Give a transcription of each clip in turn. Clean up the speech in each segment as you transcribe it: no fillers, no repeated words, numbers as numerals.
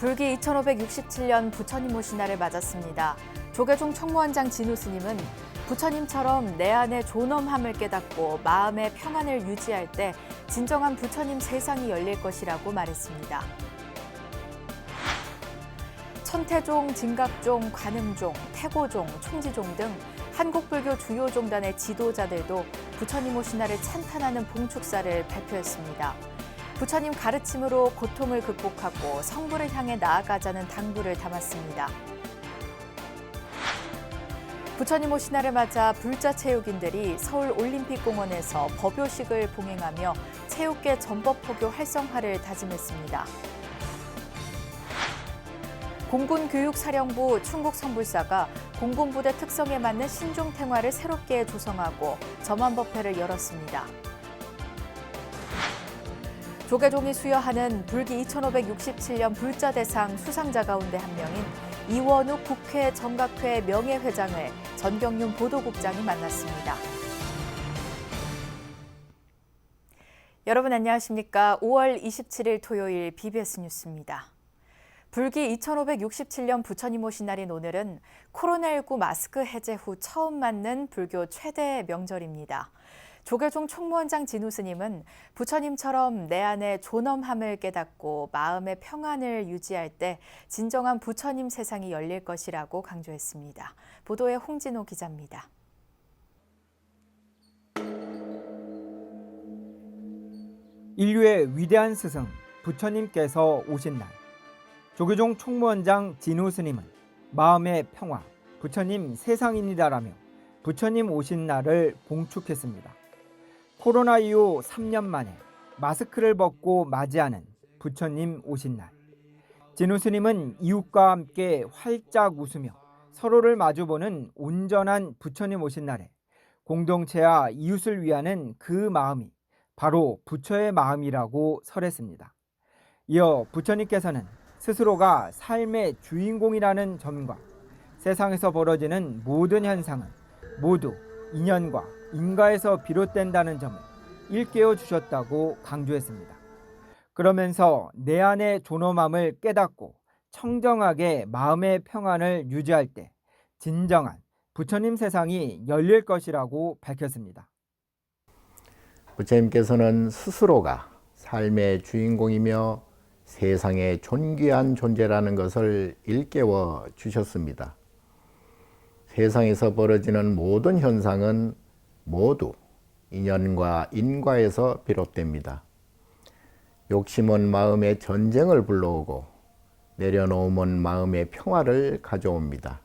불기 2567년 부처님 오신 날을 맞았습니다. 조계종 총무원장 진우 스님은 부처님처럼 내 안의 존엄함을 깨닫고 마음의 평안을 유지할 때 진정한 부처님 세상이 열릴 것이라고 말했습니다. 천태종, 진각종, 관음종, 태고종, 총지종 등 한국불교 주요 종단의 지도자들도 부처님 오신 날을 찬탄하는 봉축사를 발표했습니다. 부처님 가르침으로 고통을 극복하고 성부를 향해 나아가자는 당부를 담았습니다. 부처님 오신 날을 맞아 불자체육인들이 서울올림픽공원에서 법요식을 봉행하며 체육계 전법포교 활성화를 다짐했습니다. 공군교육사령부 충북성불사가 공군부대 특성에 맞는 신종탱화를 새롭게 조성하고 점안법회를 열었습니다. 조계종이 수여하는 불기 2567년 불자대상 수상자 가운데 한 명인 이원욱 국회 정각회 명예회장을 전경윤 보도국장이 만났습니다. 여러분 안녕하십니까? 5월 27일 토요일 BBS 뉴스입니다. 불기 2567년 부처님 오신 날인 오늘은 코로나19 마스크 해제 후 처음 맞는 불교 최대 명절입니다. 조계종 총무원장 진우 스님은 부처님처럼 내 안의 존엄함을 깨닫고 마음의 평안을 유지할 때 진정한 부처님 세상이 열릴 것이라고 강조했습니다. 보도에 홍진호 기자입니다. 인류의 위대한 스승 부처님께서 오신 날, 조계종 총무원장 진우 스님은 마음의 평화, 부처님 세상입니다라며 부처님 오신 날을 봉축했습니다. 코로나 이후 3년 만에 마스크를 벗고 맞이하는 부처님 오신 날. 진우 스님은 이웃과 함께 활짝 웃으며 서로를 마주보는 온전한 부처님 오신 날에 공동체와 이웃을 위하는 그 마음이 바로 부처의 마음이라고 설했습니다. 이어 부처님께서는 스스로가 삶의 주인공이라는 점과 세상에서 벌어지는 모든 현상은 모두 인연과 인과에서 비롯된다는 점을 일깨워 주셨다고 강조했습니다. 그러면서 내 안의 존엄함을 깨닫고 청정하게 마음의 평안을 유지할 때 진정한 부처님 세상이 열릴 것이라고 밝혔습니다. 부처님께서는 스스로가 삶의 주인공이며 세상의 존귀한 존재라는 것을 일깨워 주셨습니다. 세상에서 벌어지는 모든 현상은 모두 인연과 인과에서 비롯됩니다. 욕심은 마음의 전쟁을 불러오고 내려놓음은 마음의 평화를 가져옵니다.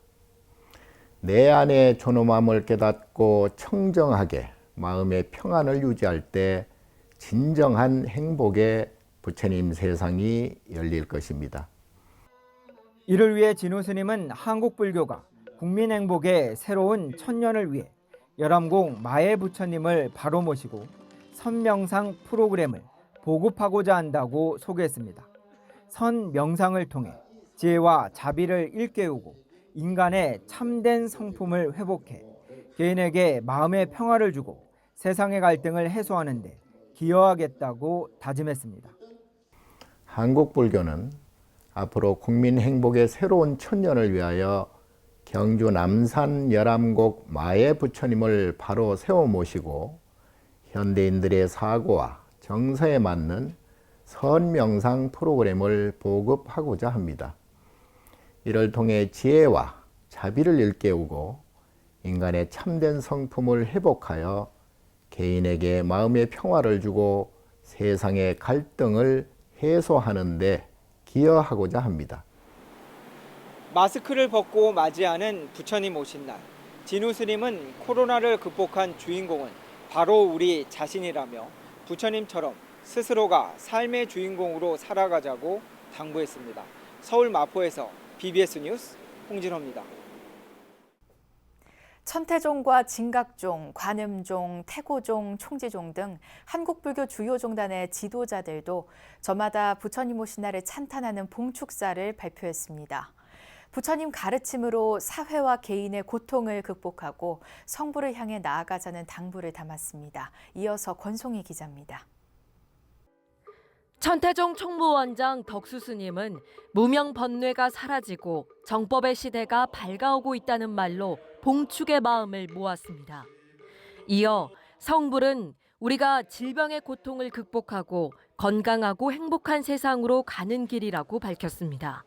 내 안의 존엄함을 깨닫고 청정하게 마음의 평안을 유지할 때 진정한 행복의 부처님 세상이 열릴 것입니다. 이를 위해 진우 스님은 한국 불교가 국민 행복의 새로운 천년을 위해 열암공 마예 부처님을 바로 모시고 선명상 프로그램을 보급하고자 한다고 소개했습니다. 선명상을 통해 지혜와 자비를 일깨우고 인간의 참된 성품을 회복해 개인에게 마음의 평화를 주고 세상의 갈등을 해소하는 데 기여하겠다고 다짐했습니다. 한국 불교는 앞으로 국민 행복의 새로운 천년을 위하여 경주 남산 열암곡 마예 부처님을 바로 세워 모시고 현대인들의 사고와 정서에 맞는 선명상 프로그램을 보급하고자 합니다. 이를 통해 지혜와 자비를 일깨우고 인간의 참된 성품을 회복하여 개인에게 마음의 평화를 주고 세상의 갈등을 해소하는 데 기여하고자 합니다. 마스크를 벗고 맞이하는 부처님 오신 날. 진우 스님은 코로나를 극복한 주인공은 바로 우리 자신이라며 부처님처럼 스스로가 삶의 주인공으로 살아가자고 당부했습니다. 서울 마포에서 BBS 뉴스 홍진호입니다. 천태종과 진각종, 관음종, 태고종, 총지종 등 한국불교 주요 종단의 지도자들도 저마다 부처님 오신 날을 찬탄하는 봉축사를 발표했습니다. 부처님 가르침으로 사회와 개인의 고통을 극복하고 성부를 향해 나아가자는 당부를 담았습니다. 이어서 권송희 기자입니다. 천태종 총무원장 덕수 스님은 무명 번뇌가 사라지고 정법의 시대가 밝아오고 있다는 말로 봉축의 마음을 모았습니다. 이어 성불은 우리가 질병의 고통을 극복하고 건강하고 행복한 세상으로 가는 길이라고 밝혔습니다.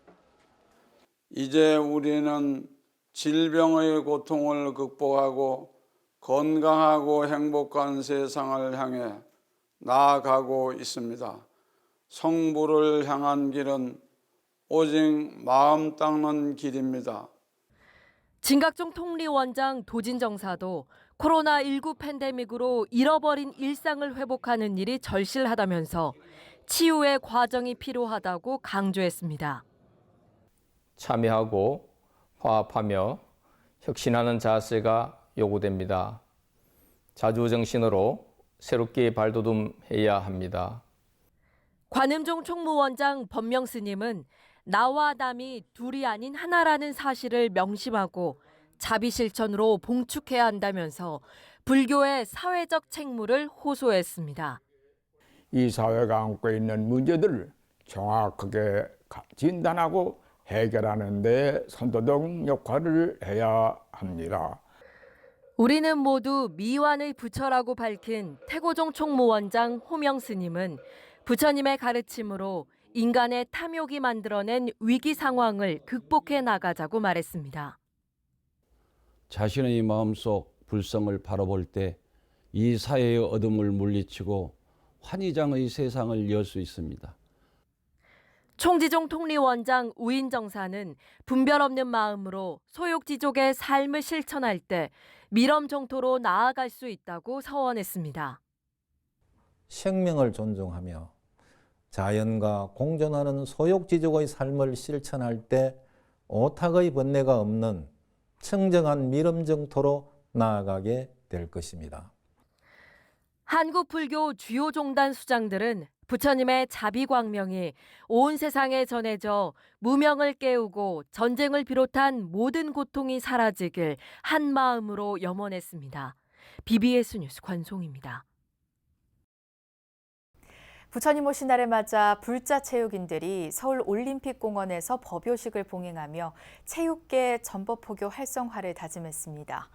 이제 우리는 질병의 고통을 극복하고 건강하고 행복한 세상을 향해 나아가고 있습니다. 성부를 향한 길은 오직 마음 닦는 길입니다. 진각종 통리원장 도진정사도 코로나19 팬데믹으로 잃어버린 일상을 회복하는 일이 절실하다면서 치유의 과정이 필요하다고 강조했습니다. 참여하고 화합하며 혁신하는 자세가 요구됩니다. 자주정신으로 새롭게 발돋움해야 합니다. 관음종 총무원장 법명 스님은 나와 남이 둘이 아닌 하나라는 사실을 명심하고 자비 실천으로 봉축해야 한다면서 불교의 사회적 책무를 호소했습니다. 이 사회가 안고 있는 문제들을 정확하게 진단하고 해결하는 데 선도적 역할을 해야 합니다. 우리는 모두 미완의 부처라고 밝힌 태고종 총무원장 호명 스님은 부처님의 가르침으로 인간의 탐욕이 만들어낸 위기 상황을 극복해 나가자고 말했습니다. 자신의 마음속 불성을 바라볼 때 이 사회의 어둠을 물리치고 환희장의 세상을 열 수 있습니다. 총지종 통리원장 우인정사는 분별 없는 마음으로 소욕지족의 삶을 실천할 때 미럼정토로 나아갈 수 있다고 서원했습니다. 생명을 존중하며 자연과 공존하는 소욕지족의 삶을 실천할 때 오탁의 번뇌가 없는 청정한 미럼정토로 나아가게 될 것입니다. 한국 불교 주요 종단 수장들은 부처님의 자비광명이 온 세상에 전해져 무명을 깨우고 전쟁을 비롯한 모든 고통이 사라지길 한 마음으로 염원했습니다. BBS 뉴스 권송입니다. 부처님 오신 날을 맞아 불자 체육인들이 서울 올림픽공원에서 법요식을 봉행하며 체육계 전법포교 활성화를 다짐했습니다.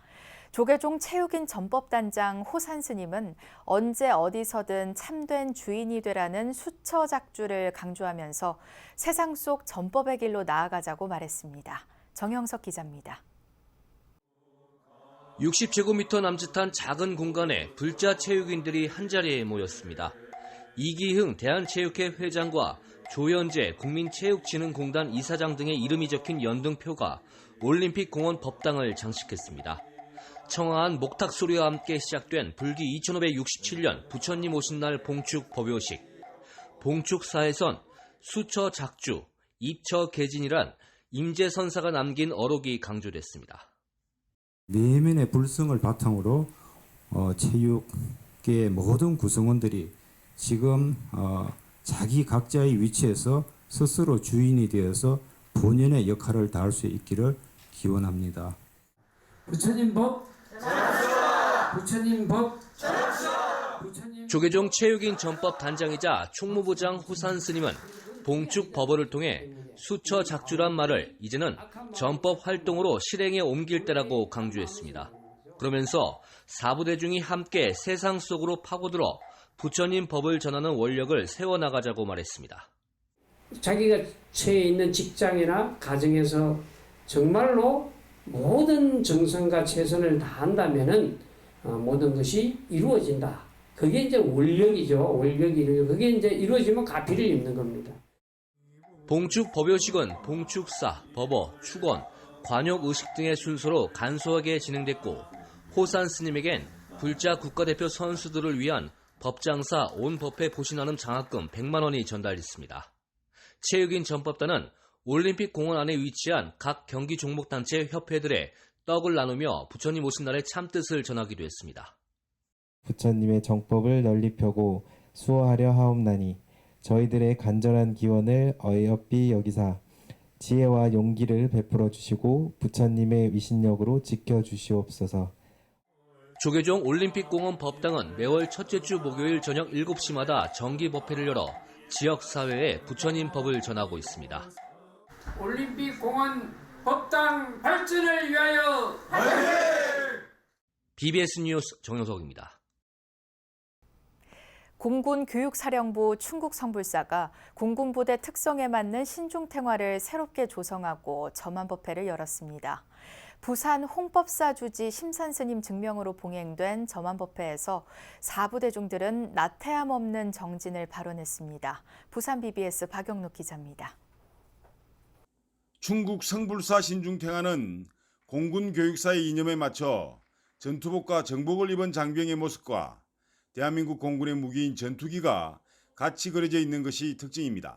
조계종 체육인 전법단장 호산 스님은 언제 어디서든 참된 주인이 되라는 수처작주를 강조하면서 세상 속 전법의 길로 나아가자고 말했습니다. 정형석 기자입니다. 60제곱미터 남짓한 작은 공간에 불자 체육인들이 한자리에 모였습니다. 이기흥 대한체육회 회장과 조현재 국민체육진흥공단 이사장 등의 이름이 적힌 연등표가 올림픽공원 법당을 장식했습니다. 청아한 목탁 소리와 함께 시작된 불기 2567년 부처님 오신 날 봉축 법요식. 봉축사에선 수처 작주, 입처 개진이란 임재선사가 남긴 어록이 강조됐습니다. 내면의 불성을 바탕으로 체육계의 모든 구성원들이 지금 자기 각자의 위치에서 스스로 주인이 되어서 본연의 역할을 다할 수 있기를 기원합니다. 부처님 법, 부처님 법. 조계종 체육인 전법 단장이자 총무부장 호산 스님은 봉축 법어를 통해 수처 작주란 말을 이제는 전법 활동으로 실행에 옮길 때라고 강조했습니다. 그러면서 사부대중이 함께 세상 속으로 파고들어 부처님 법을 전하는 원력을 세워나가자고 말했습니다. 자기가 처해 있는 직장이나 가정에서 정말로 모든 정성과 최선을 다한다면은 모든 것이 이루어진다. 그게 이제 원력이죠. 원력이 그게 이제 이루어지면 가피를 입는 겁니다. 봉축 법요식은 봉축사, 법어, 축원, 관욕의식 등의 순서로 간소하게 진행됐고 호산 스님에겐 불자 국가대표 선수들을 위한 법장사 온법회 보신하는 장학금 100만 원이 전달됐습니다. 체육인 전법단은 올림픽 공원 안에 위치한 각 경기 종목단체 협회들의 떡을 나누며 부처님 오신 날의 참뜻을 전하기도 했습니다. 부처님의 정법을 널리 펴고 수호하려 하옵나니 저희들의 간절한 기원을 어여삐 여기사 지혜와 용기를 베풀어 주시고 부처님의 위신력으로 지켜주시옵소서. 조계종 올림픽공원 법당은 매월 첫째 주 목요일 저녁 7시마다 정기 법회를 열어 지역사회에 부처님 법을 전하고 있습니다. 올림픽 공원 법당 발전을 위하여 BBS 뉴스 정영석입니다. 공군 교육사령부 충북성불사가 공군부대 특성에 맞는 신중탱화를 새롭게 조성하고 점안법회를 열었습니다. 부산 홍법사 주지 심산스님 증명으로 봉행된 점안법회에서 4부대중들은 나태함 없는 정진을 발언했습니다. 부산 BBS 박영록 기자입니다. 충북 성불사 신중탱화는 공군 교육사의 이념에 맞춰 전투복과 정복을 입은 장병의 모습과 대한민국 공군의 무기인 전투기가 같이 그려져 있는 것이 특징입니다.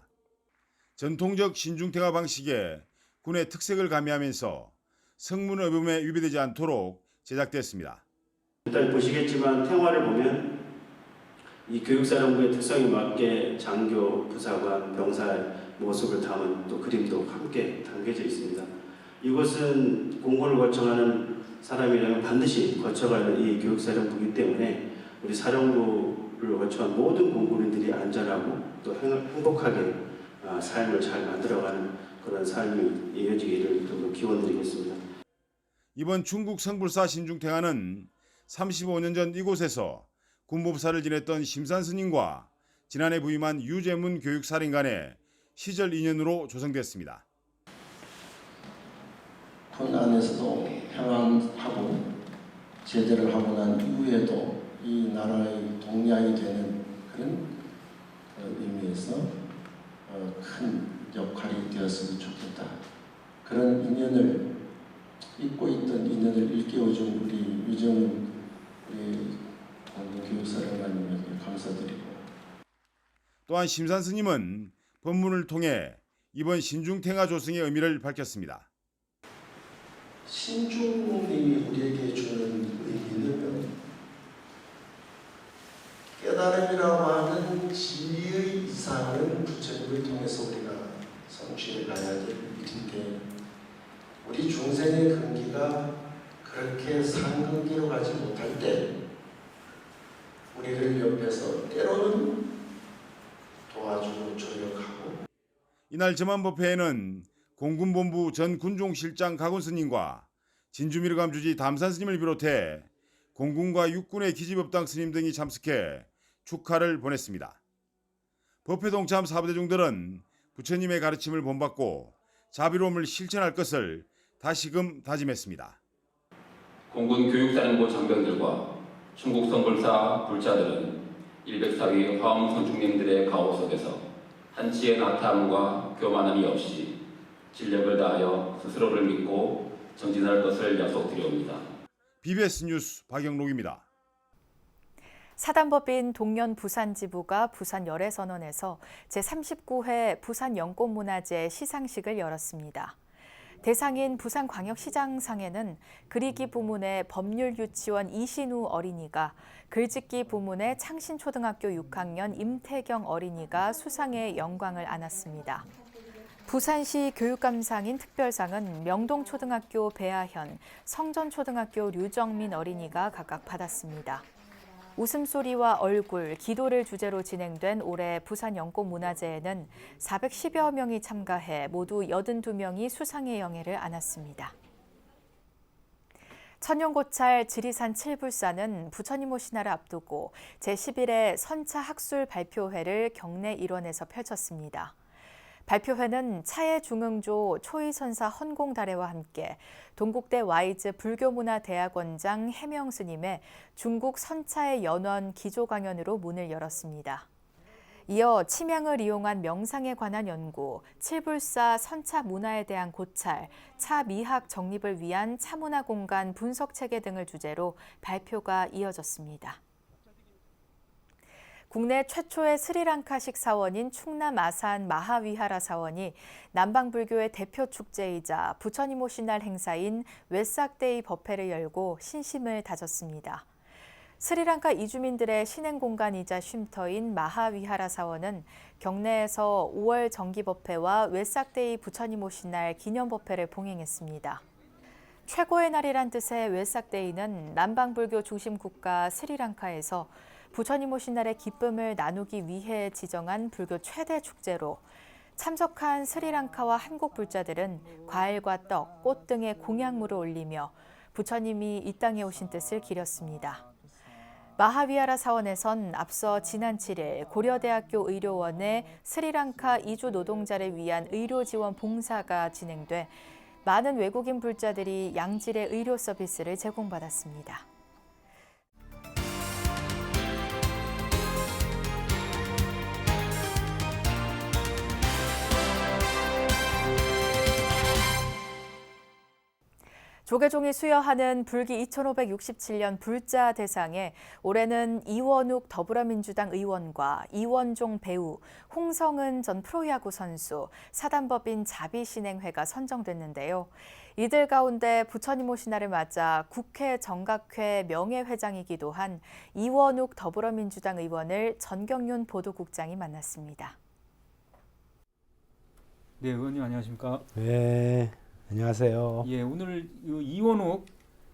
전통적 신중탱화 방식에 군의 특색을 가미하면서 성문어범에 위배되지 않도록 제작됐습니다. 일단 보시겠지만 탱화를 보면 이 교육사령부의 특성에 맞게 장교, 부사관, 병사의 모습을 담은 또 그림도 함께 담겨져 있습니다. 이것은 공군을 거쳐가는 사람이라면 반드시 거쳐가는 이 교육사령부이기 때문에 우리 사령부를 거쳐간 모든 공군인들이 안전하고 또 행복하게 삶을 잘 만들어가는 그런 삶이 이어지기를 좀 기원드리겠습니다. 이번 충북 성불사 신중탱화는 35년 전 이곳에서 군법사를 지냈던 심산스님과 지난해 부임한 유재문 교육사령관의 시절 인연으로 조성됐습니다. 군 안에서도 평안하고 제대를 하고 난 이후에도 이 나라의 동량이 되는 그런 의미에서 큰 역할이 되었으면 좋겠다. 그런 인연을 잊고 있던 인연을 일깨워준 우리 유정은 우리 공군교육사령관님에게 감사드리고 또한 심산스님은 법문을 통해 이번 신중탱화 조성의 의미를 밝혔습니다. 신중이 우리에게 주는 의미는 깨달음이라고 하는 진리의 이상은 부처님을 통해서 우리가 성취해 가야 될 일인데 우리 중생의 근기가 그렇게 상근기로 가지 못할 때 우리를 옆에서 때로는 도와주고 조력하고 이날 점안법회에는 공군본부 전 군종실장 가군스님과 진주미르감 주지 담산스님을 비롯해 공군과 육군의 기지법당 스님 등이 참석해 축하를 보냈습니다. 법회 동참 4부대중들은 부처님의 가르침을 본받고 자비로움을 실천할 것을 다시금 다짐했습니다. 공군 교육사령부 장병들과 충북 성불사 불자들은 일백사위 화엄 선중님들의 가호 속에서 한치의 나태함과 교만함이 없이 진력을 다하여 스스로를 믿고 정진할 것을 약속드리옵니다. BBS 뉴스 박영록입니다. 사단법인 동년 부산지부가 부산 열애선언에서 제39회 부산연꽃문화제 시상식을 열었습니다. 대상인 부산광역시장상에는 그리기 부문의 법률유치원 이신우 어린이가, 글짓기 부문의 창신초등학교 6학년 임태경 어린이가 수상의 영광을 안았습니다. 부산시 교육감상인 특별상은 명동초등학교 배아현, 성전초등학교 류정민 어린이가 각각 받았습니다. 웃음소리와 얼굴, 기도를 주제로 진행된 올해 부산연꽃문화제에는 410여 명이 참가해 모두 82명이 수상의 영예를 안았습니다. 천년고찰 지리산 칠불사는 부처님 오신 날을 앞두고 제11회 선차 학술 발표회를 경내 일원에서 펼쳤습니다. 발표회는 차해 중흥조 초의선사 헌공다례와 함께 동국대 와이즈 불교문화대학원장 해명 스님의 중국 선차의 연원 기조 강연으로 문을 열었습니다. 이어 침향을 이용한 명상에 관한 연구, 칠불사 선차 문화에 대한 고찰, 차 미학 정립을 위한 차문화 공간 분석 체계 등을 주제로 발표가 이어졌습니다. 국내 최초의 스리랑카식 사원인 충남 아산 마하위하라 사원이 남방불교의 대표 축제이자 부처님 오신 날 행사인 웨삭데이 법회를 열고 신심을 다졌습니다. 스리랑카 이주민들의 신행 공간이자 쉼터인 마하위하라 사원은 경내에서 5월 정기법회와 웨삭데이 부처님 오신 날 기념법회를 봉행했습니다. 최고의 날이란 뜻의 웨삭데이는 남방불교 중심 국가 스리랑카에서 부처님 오신 날의 기쁨을 나누기 위해 지정한 불교 최대 축제로 참석한 스리랑카와 한국 불자들은 과일과 떡, 꽃 등의 공양물을 올리며 부처님이 이 땅에 오신 뜻을 기렸습니다. 마하위하라 사원에선 앞서 지난 7일 고려대학교 의료원의 스리랑카 이주 노동자를 위한 의료 지원 봉사가 진행돼 많은 외국인 불자들이 양질의 의료 서비스를 제공받았습니다. 조계종이 수여하는 불기 2567년 불자 대상에 올해는 이원욱 더불어민주당 의원과 이원종 배우, 홍성은 전 프로야구 선수, 사단법인 자비신행회가 선정됐는데요. 이들 가운데 부처님 오신 날을 맞아 국회 정각회 명예회장이기도 한 이원욱 더불어민주당 의원을 전경윤 보도국장이 만났습니다. 네, 의원님 안녕하십니까? 네. 안녕하세요. 예, 오늘 이원욱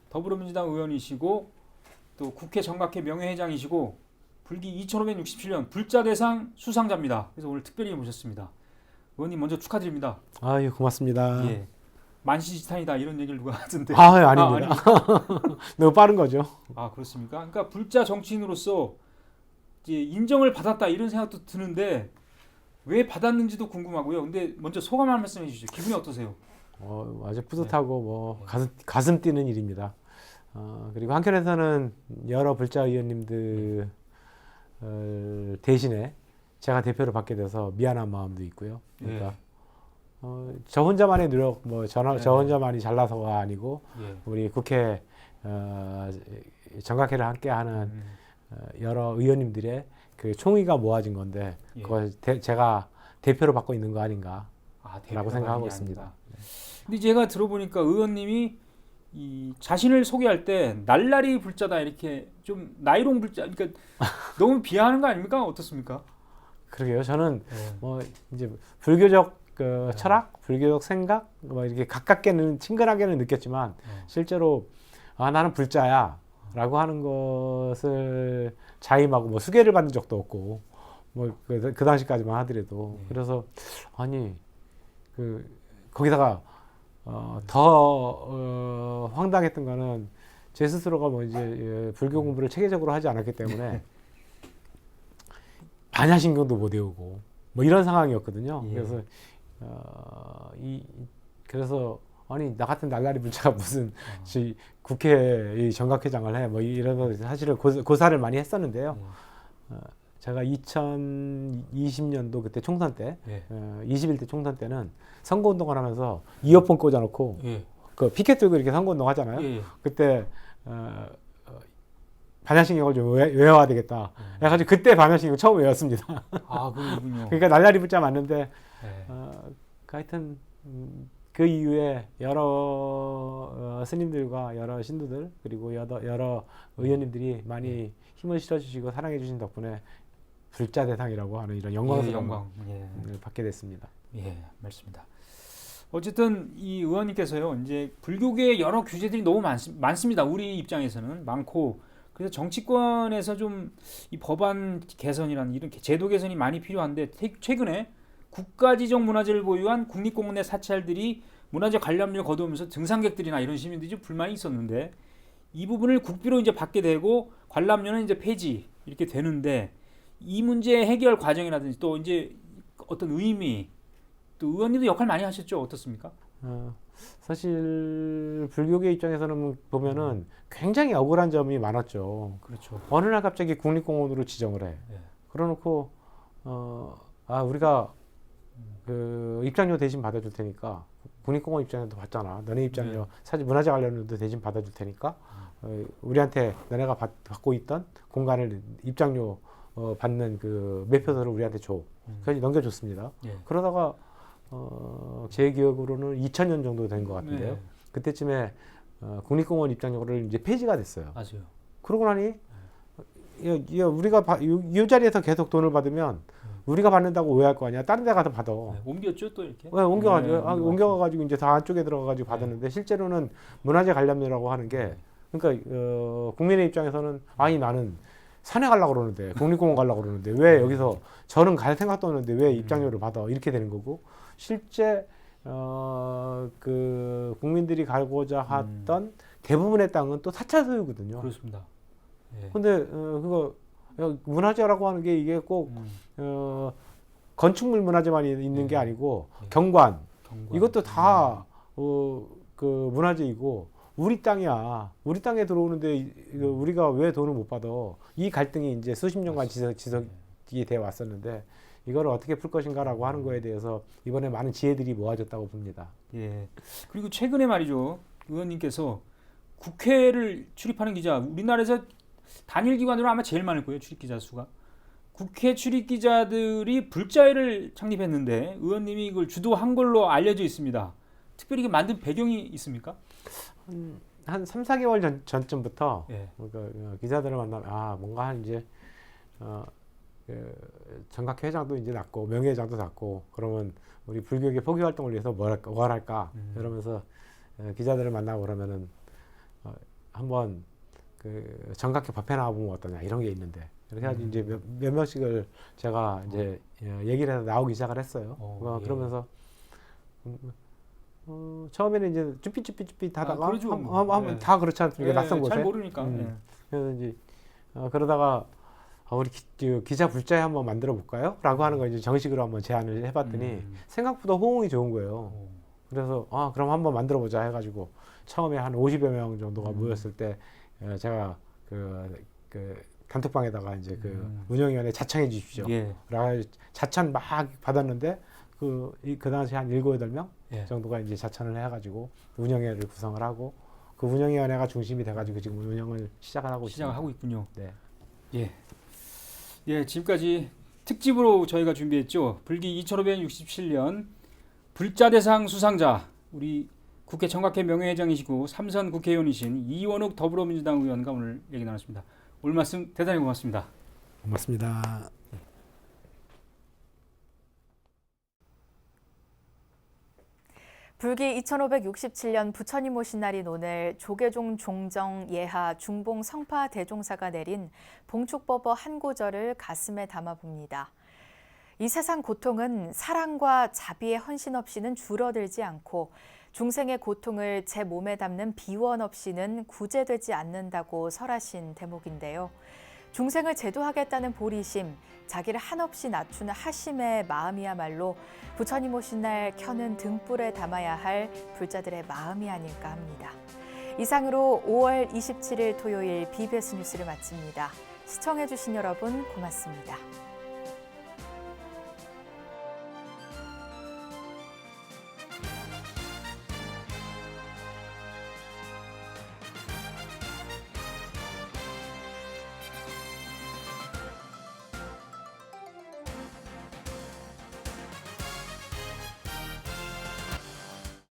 더불어민주당 의원이시고 또 국회 정각회 명예회장이시고 불기 2567년 불자대상 수상자입니다. 그래서 오늘 특별히 모셨습니다. 의원님 먼저 축하드립니다. 아유, 고맙습니다. 예, 만시지탄이다 이런 얘기를 누가 하던데. 아닙니다. 너무 빠른 거죠. 아, 그렇습니까? 그러니까 불자 정치인으로서 이제 인정을 받았다 이런 생각도 드는데 왜 받았는지도 궁금하고요. 근데 먼저 소감 한 말씀 해주시죠. 기분이 어떠세요? 아주 뿌듯하고 뭐 가슴 뛰는 일입니다. 그리고 한편에서는 여러 불자 의원님들 대신에 제가 대표를 받게 돼서 미안한 마음도 있고요. 그러니까 저 혼자만의 노력, 저 혼자만이 잘나서가 아니고 우리 국회 정각회를 함께하는 여러 의원님들의 그 총의가 모아진 건데 그걸 제가 대표로 받고 있는 거 아닌가라고 생각하고 있습니다. 근데 제가 들어보니까 의원님이 이 자신을 소개할 때 날라리 불자다 이렇게 좀 나이롱 불자, 그러니까 너무 비하하는 거 아닙니까? 어떻습니까? 그러게요. 저는 뭐 이제 불교적 철학, 불교적 생각, 뭐 이렇게 가깝게는 친근하게는 느꼈지만 실제로 나는 불자야라고 하는 것을 자임하고 뭐 수계를 받은 적도 없고 뭐 그 당시까지만 하더라도 그래서 아니 거기다가 더 황당했던 거는 제 스스로가 뭐 이제 불교 공부를 체계적으로 하지 않았기 때문에 반야신경도 못 외우고 뭐 이런 상황이었거든요. 그래서 그래서 아니 나 같은 날라리 불자가 무슨 국회 정각회장을 해 뭐 이런 사실은 고사를 많이 했었는데요. 제가 2020년도 그때 총선 때 21대 총선 때는 선거운동을 하면서 이어폰 꽂아놓고 그 피켓 들고 이렇게 선거운동 하잖아요. 그때 반야신경을 좀 외워야 되겠다. 그래가지고 그때 반야신경 처음 외웠습니다. 아, 그렇군요. 그러니까 날라리 불자 맞는데 하여튼 그 이후에 여러 스님들과 여러 신도들 그리고 여러 의원님들이 많이 힘을 실어주시고 사랑해주신 덕분에 불자 대상이라고 하는 이런 영광스러운 받게 됐습니다. 예, 맞습니다. 어쨌든 이 의원님께서요, 이제 불교계의 여러 규제들이 너무 많습니다. 우리 입장에서는 많고, 그래서 정치권에서 좀 이 법안 개선이라는 이런 제도 개선이 많이 필요한데 최근에 국가지정 문화재를 보유한 국립공원의 사찰들이 문화재 관람료를 거두면서 등산객들이나 이런 시민들이 좀 불만이 있었는데 이 부분을 국비로 이제 받게 되고 관람료는 이제 폐지 이렇게 되는데 이 문제 해결 과정이라든지 또 이제 어떤 의미 또 의원님도 역할 많이 하셨죠. 어떻습니까? 사실 불교계 입장에서는 보면은 굉장히 억울한 점이 많았죠. 그렇죠. 어느 날 갑자기 국립공원으로 지정을 해. 그러놓고 우리가 그 입장료 대신 받아줄 테니까 국립공원 입장료도 받잖아. 너네 입장료 사실 문화재 관련료도 대신 받아줄 테니까 우리한테 너네가 받고 있던 공간을 입장료 받는 그 매표소를 우리한테 줘. 그래서 넘겨줬습니다. 그러다가 제 기억으로는 2000년 정도 된 것 같은데요. 그때쯤에 국립공원 입장료를 이제 폐지가 됐어요. 맞아요. 그러고 나니 우리가 이 자리에서 계속 돈을 받으면 우리가 받는다고 오해할 거 아니야. 다른 데 가서 받아. 옮겼죠 또 이렇게? 옮겨가지고 이제 다 안쪽에 들어가가지고 받았는데 실제로는 문화재 관람료라고 하는 게 그러니까 국민의 입장에서는 아니 나는 산에 가려고 그러는데 국립공원 가려고 그러는데 왜 여기서 저는 갈 생각도 없는데 왜 입장료를 받아 이렇게 되는 거고 실제 그 국민들이 가고자 했던 대부분의 땅은 또 사찰 소유거든요. 그렇습니다. 예. 근데 그거 문화재라고 하는 게 이게 꼭 건축물 문화재만 있는 게 아니고 경관 이것도 다 그 문화재이고 우리 땅이야. 우리 땅에 들어오는데 우리가 왜 돈을 못 받아? 이 갈등이 이제 수십 년간 지속이 돼 왔었는데 이걸 어떻게 풀 것인가라고 하는 거에 대해서 이번에 많은 지혜들이 모아졌다고 봅니다. 예. 그리고 최근에 말이죠. 의원님께서 국회를 출입하는 기자, 우리나라에서 단일 기관으로 아마 제일 많을 거예요. 출입 기자 수가. 국회 출입 기자들이 불자회를 창립했는데 의원님이 이걸 주도한 걸로 알려져 있습니다. 특별히 이게 만든 배경이 있습니까? 한 3, 4개월 전쯤부터 예. 기자들을 만나면 뭔가 한 이제 정각 회장도 이제 났고 명예회장도 났고 그러면 우리 불교계 포교 활동을 위해서 뭘 할까 이러면서 기자들을 만나고 그러면은 한번 그 정각회 법회 나와보면 어떠냐 이런 게 있는데 이렇게 해가지고 이제 몇 명씩을 제가 이제 얘기를 해서 나오기 시작을 했어요. 그러면서 처음에는 이제 쭈삣 하다가 한번 다 그렇지 않습니까? 낯선 곳에 잘 모르니까. 그래서 이제 그러다가 우리 기자 불자회 한번 만들어 볼까요? 라고 하는 거 이제 정식으로 한번 제안을 해봤더니 생각보다 호응이 좋은 거예요. 그래서 그럼 한번 만들어 보자 해가지고 처음에 한 50여 명 정도가 모였을 때 제가 그 단톡방에다가 이제 그 운영위원회 자청해 주십시오. 그래서 자천 막 받았는데 그 당시 한 7, 8명 정도가 이제 자천을 해가지고 운영위원회를 구성을 하고 그 운영위원회가 중심이 돼가지고 지금 운영을 시작을 하고 있군요. 네. 예, 지금까지 특집으로 저희가 준비했죠. 불기 2567년 불자대상 수상자 우리 국회 정각회 명예회장이시고 3선 국회의원이신 이원욱 더불어민주당 의원과 오늘 얘기 나눴습니다. 오늘 말씀 대단히 고맙습니다. 고맙습니다. 불기 2567년 부처님 오신 날인 오늘 조계종 종정 예하 중봉 성파 대종사가 내린 봉축법어 한 구절을 가슴에 담아봅니다. 이 세상 고통은 사랑과 자비의 헌신 없이는 줄어들지 않고 중생의 고통을 제 몸에 담는 비원 없이는 구제되지 않는다고 설하신 대목인데요. 중생을 제도하겠다는 보리심, 자기를 한없이 낮추는 하심의 마음이야말로 부처님 오신 날 켜는 등불에 담아야 할 불자들의 마음이 아닐까 합니다. 이상으로 5월 27일 토요일 BBS 뉴스를 마칩니다. 시청해주신 여러분 고맙습니다.